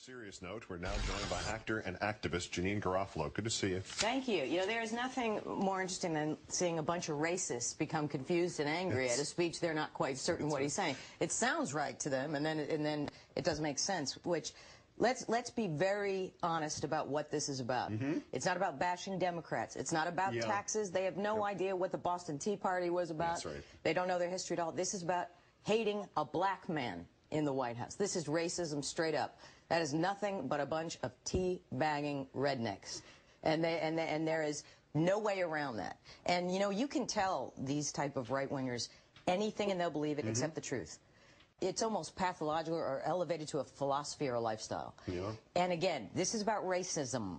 Serious note, we're now joined by actor and activist Janine Garofalo. Good to see you. Thank you. You know, there is nothing more interesting than seeing a bunch of racists become confused and angry at a speech they're not quite certain what he's saying. It sounds right to them, and then it doesn't make sense. Which, let's be very honest about what this is about. It's not about bashing Democrats. It's not about taxes. They have no idea what the Boston Tea Party was about. That's right. They don't know their history at all. This is about hating a black man in the White House. This is racism straight up. That is nothing but a bunch of tea-bagging rednecks. And there is no way around that. And, you know, you can tell these type of right-wingers anything and they'll believe it except the truth. It's almost pathological or elevated to a philosophy or a lifestyle. Yeah. And again, this is about racism.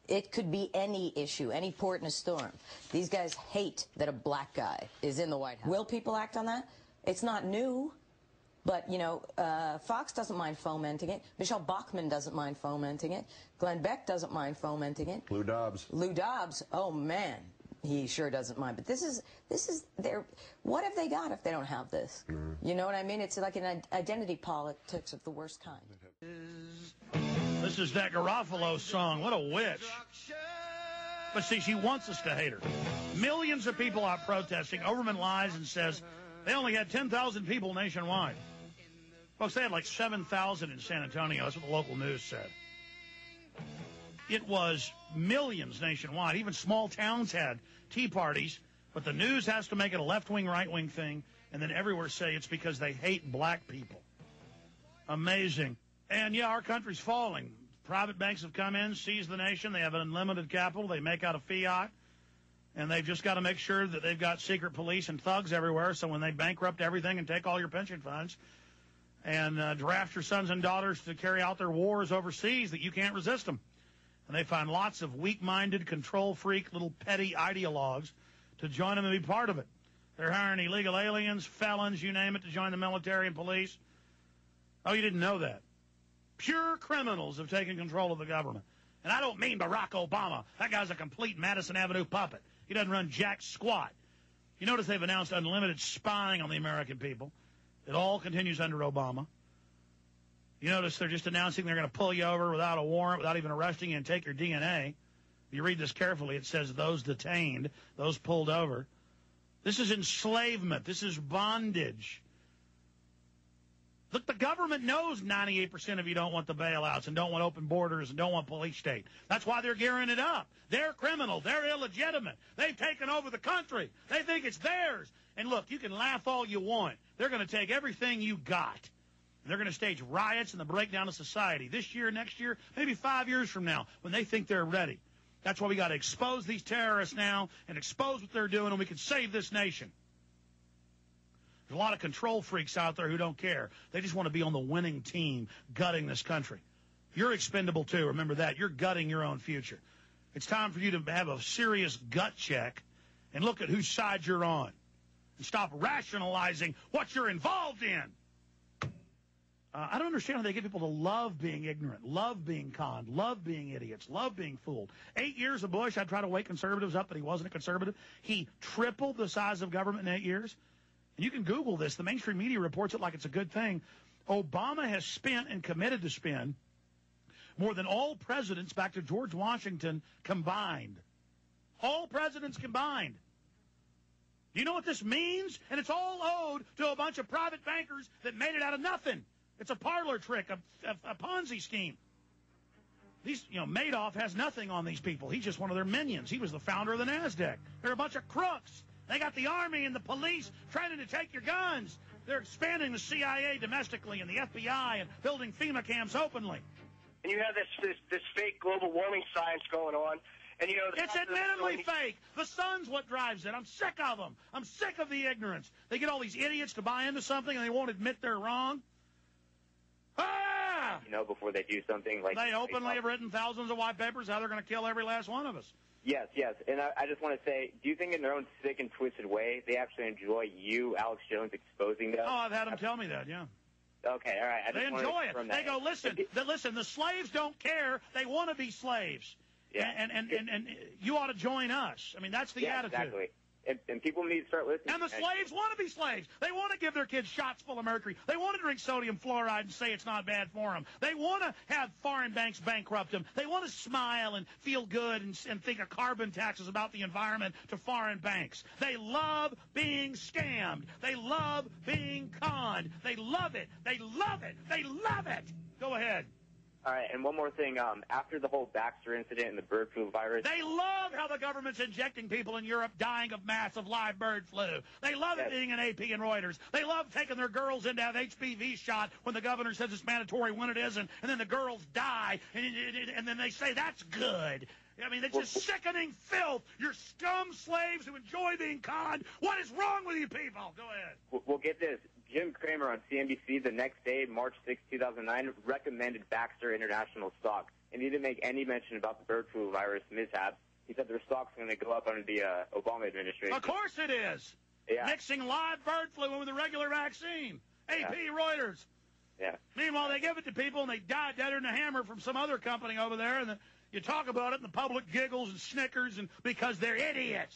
It could be any issue, any port in a storm. These guys hate that a black guy is in the White House. Will people act on that? It's not new. But, you know, Fox doesn't mind fomenting it. Michelle Bachmann doesn't mind fomenting it. Glenn Beck doesn't mind fomenting it. Lou Dobbs. Lou Dobbs, oh, man, he sure doesn't mind. But this is their, what have they got if they don't have this? You know what I mean? It's like an identity politics of the worst kind. This is that Garofalo song. What a witch. But see, she wants us to hate her. Millions of people out protesting. Overman lies and says they only had 10,000 people nationwide. Folks, they had like 7,000 in San Antonio. That's what the local news said. It was millions nationwide. Even small towns had tea parties. But the news has to make it a left-wing, right-wing thing, and then everywhere say it's because they hate black people. Amazing. And, yeah, our country's falling. Private banks have come in, seized the nation. They have unlimited capital. They make out of fiat. And they've just got to make sure that they've got secret police and thugs everywhere, so when they bankrupt everything and take all your pension funds and draft your sons and daughters to carry out their wars overseas, that you can't resist them. And they find lots of weak-minded, control-freak, little petty ideologues to join them and be part of it. They're hiring illegal aliens, felons, you name it, to join the military and police. Oh, you didn't know that. Pure criminals have taken control of the government. And I don't mean Barack Obama. That guy's a complete Madison Avenue puppet. He doesn't run jack squat. You notice they've announced unlimited spying on the American people. It all continues under Obama. You notice they're just announcing they're going to pull you over without a warrant, without even arresting you, and take your DNA. If you read this carefully, it says those detained, those pulled over. This is enslavement. This is bondage. Look, the government knows 98% of you don't want the bailouts and don't want open borders and don't want police state. That's why they're gearing it up. They're criminal. They're illegitimate. They've taken over the country. They think it's theirs. And look, you can laugh all you want. They're going to take everything you got. They're going to stage riots and the breakdown of society this year, next year, maybe 5 years from now when they think they're ready. That's why we got to expose these terrorists now and expose what they're doing, and we can save this nation. There's a lot of control freaks out there who don't care. They just want to be on the winning team, gutting this country. You're expendable, too. Remember that. You're gutting your own future. It's time for you to have a serious gut check and look at whose side you're on and stop rationalizing what you're involved in. I don't understand how they get people to love being ignorant, love being conned, love being idiots, love being fooled. 8 years of Bush, I'd try to wake conservatives up that he wasn't a conservative. He tripled the size of government in 8 years. And you can Google this. The mainstream media reports it like it's a good thing. Obama has spent and committed to spend more than all presidents back to George Washington combined. All presidents combined. Do you know what this means? And it's all owed to a bunch of private bankers that made it out of nothing. It's a parlor trick, a Ponzi scheme. These, you know, Madoff has nothing on these people. He's just one of their minions. He was the founder of the NASDAQ. They're a bunch of crooks. They got the Army and the police trying to take your guns. They're expanding the CIA domestically and the FBI and building FEMA camps openly. And you have this fake global warming science going on. And, you know, it's admittedly fake. The sun's what drives it. I'm sick of them. I'm sick of the ignorance. They get all these idiots to buy into something and they won't admit they're wrong. Ah! You know, before they do something like... They openly have written thousands of white papers how they're going to kill every last one of us. Yes. And I just want to say, do you think in their own sick and twisted way, they actually enjoy you, Alex Jones, exposing them? Oh, I've had them tell me that, yeah. Okay, all right. They enjoy it. They go, listen, the slaves don't care. They want to be slaves. Yeah. And you ought to join us. I mean, that's the attitude. Exactly. And people need to start listening. And the slaves want to be slaves. They want to give their kids shots full of mercury. They want to drink sodium fluoride and say it's not bad for them. They want to have foreign banks bankrupt them. They want to smile and feel good and think a carbon tax is about the environment to foreign banks. They love being scammed. They love being conned. They love it. They love it. They love it. Go ahead. All right, and one more thing. After the whole Baxter incident and the bird flu virus... They love how the government's injecting people in Europe dying of massive live bird flu. They love it being in AP and Reuters. They love taking their girls in to have HPV shot when the governor says it's mandatory when it isn't, and then the girls die, and then they say that's good. I mean, it's just sickening filth. You're scum slaves who enjoy being conned. What is wrong with you people? Go ahead. Well, get this. Jim Cramer on CNBC the next day, March 6, 2009, recommended Baxter International stock. And he didn't make any mention about the bird flu virus mishap. He said their stock's going to go up under the Obama administration. Of course it is. Yeah. Mixing live bird flu with a regular vaccine. AP, Reuters. Yeah. Meanwhile, they give it to people, and they die deader than a hammer from some other company over there, and you talk about it, and the public giggles and snickers because they're idiots.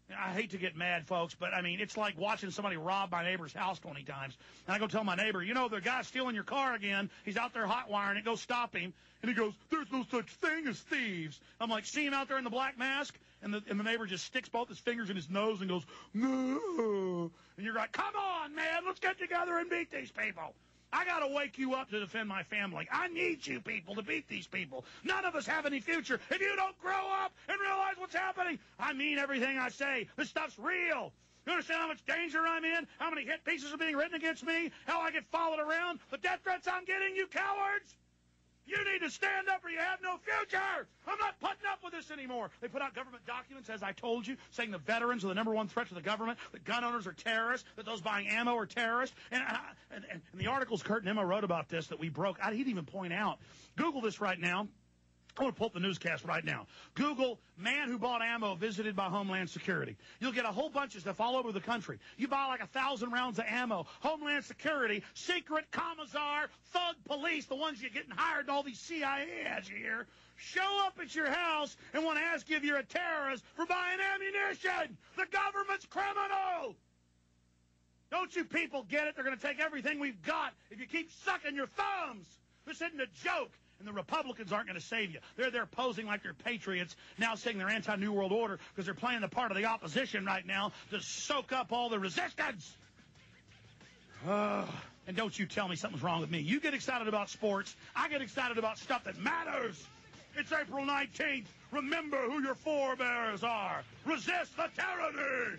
I hate to get mad, folks, but, I mean, it's like watching somebody rob my neighbor's house 20 times. And I go tell my neighbor, you know, the guy's stealing your car again. He's out there hot wiring it. Go stop him. And he goes, there's no such thing as thieves. I'm like, see him out there in the black mask? And the neighbor just sticks both his fingers in his nose and goes, no. And you're like, come on, man, let's get together and beat these people. I got to wake you up to defend my family. I need you people to beat these people. None of us have any future if you don't grow up and realize what's happening. I mean everything I say. This stuff's real. You understand how much danger I'm in? How many hit pieces are being written against me? How I get followed around? The death threats I'm getting, you cowards? You need to stand up or you have no future. I'm not putting up with this anymore. They put out government documents, as I told you, saying the veterans are the #1 threat to the government, that gun owners are terrorists, that those buying ammo are terrorists. And the articles Kurt and Emma wrote about this that we broke, he didn't even point out. Google this right now. I want to pull up the newscast right now. Google, man who bought ammo visited by Homeland Security. You'll get a whole bunch of stuff all over the country. You buy like 1,000 rounds of ammo. Homeland Security, secret commissar, thug police, the ones you're getting hired in all these CIA ads you hear, show up at your house and want to ask you if you're a terrorist for buying ammunition. The government's criminal. Don't you people get it? They're going to take everything we've got if you keep sucking your thumbs. This isn't a joke. And the Republicans aren't going to save you. They're there posing like they're patriots, now saying they're anti-New World Order because they're playing the part of the opposition right now to soak up all the resistance. And don't you tell me something's wrong with me. You get excited about sports. I get excited about stuff that matters. It's April 19th. Remember who your forebears are. Resist the tyranny.